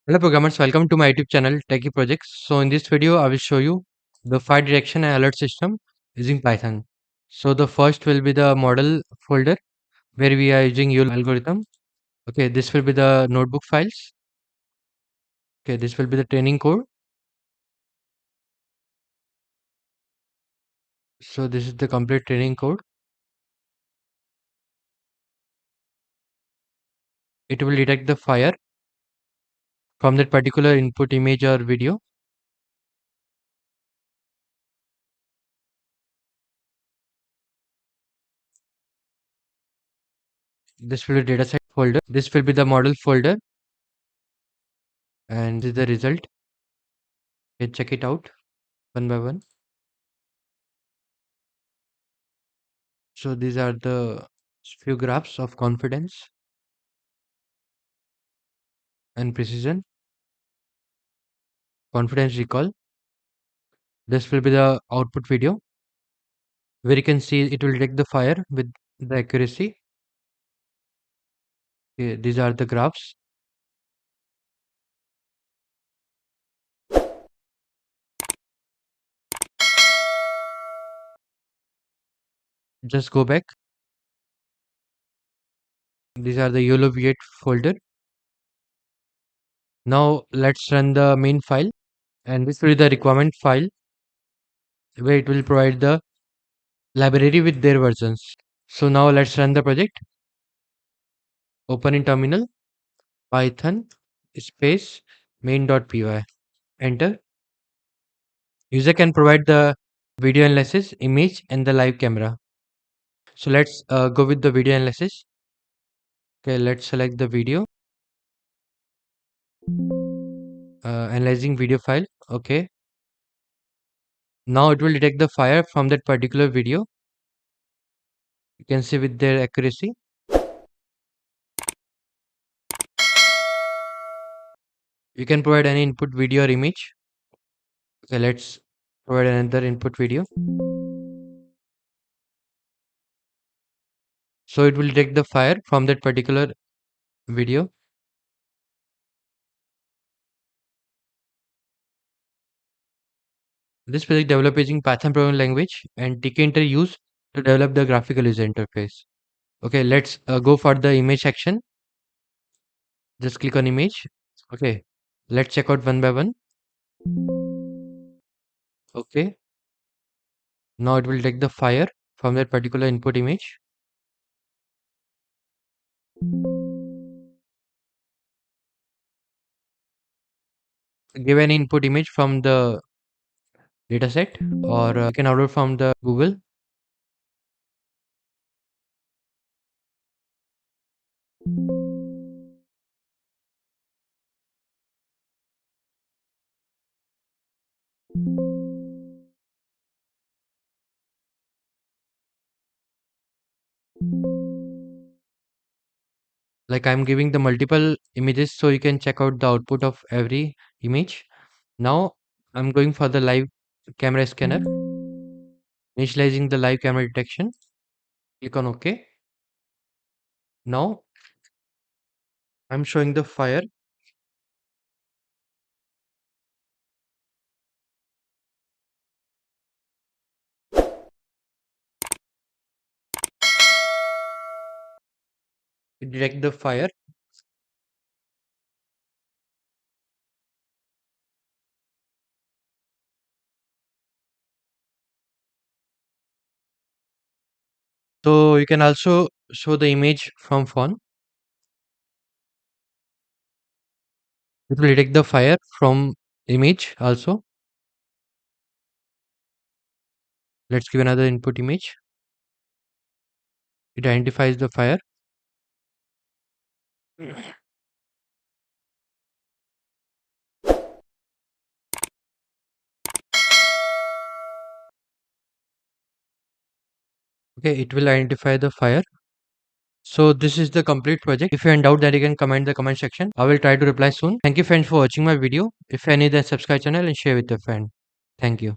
Hello programmers, welcome to my YouTube channel Techie Projects. So in this video, I will show you the file detection and alert system using Python. So the first will be the model folder where we are using YOL algorithm. Okay, this will be the notebook files. Okay, this will be the training code. So this is the complete training code. It will detect the fire from that particular input image or video. This will be the dataset folder. This will be the model folder and this is the result. Okay, check it out one by one. So these are the few graphs of confidence and precision, confidence recall. This will be the output video where you can see it will detect the fire with the accuracy. Okay, these are the graphs. Just go back. These are the YOLO V8 folder. Now let's run the main file, and this will be the requirement file where it will provide the library with their versions. So now let's run the project. Open in terminal, Python space main.py. Enter. User can provide the video analysis, image, and the live camera. So let's go with the video analysis. Okay, let's select the video. Analyzing video file. Okay. Now it will detect the fire from that particular video. You can see with their accuracy. You can provide any input video or image. Okay, let's provide another input video. So it will detect the fire from that particular video. This project developed using Python programming language and Tkinter used to develop the graphical user interface. Okay, let's go for the image section. Just click on image. Okay, let's check out one by one. Okay, now it will detect the fire from that particular input image. Give an input image from the dataset or you can download from the Google. Like I'm giving the multiple images so you can check out the output of every image. Now I'm going for the live camera scanner, initializing the live camera detection. Click on OK. Now I'm showing the fire. It detect the fire. So you can also show the image from phone. It will detect the fire from image also. Let's give another input image. It identifies the fire. Okay, it will identify the fire. So this is the complete project. If you're in doubt, then you can comment in the comment section. I will try to reply soon. Thank you friends for watching my video. If you need, then subscribe channel and share with your friend. Thank you.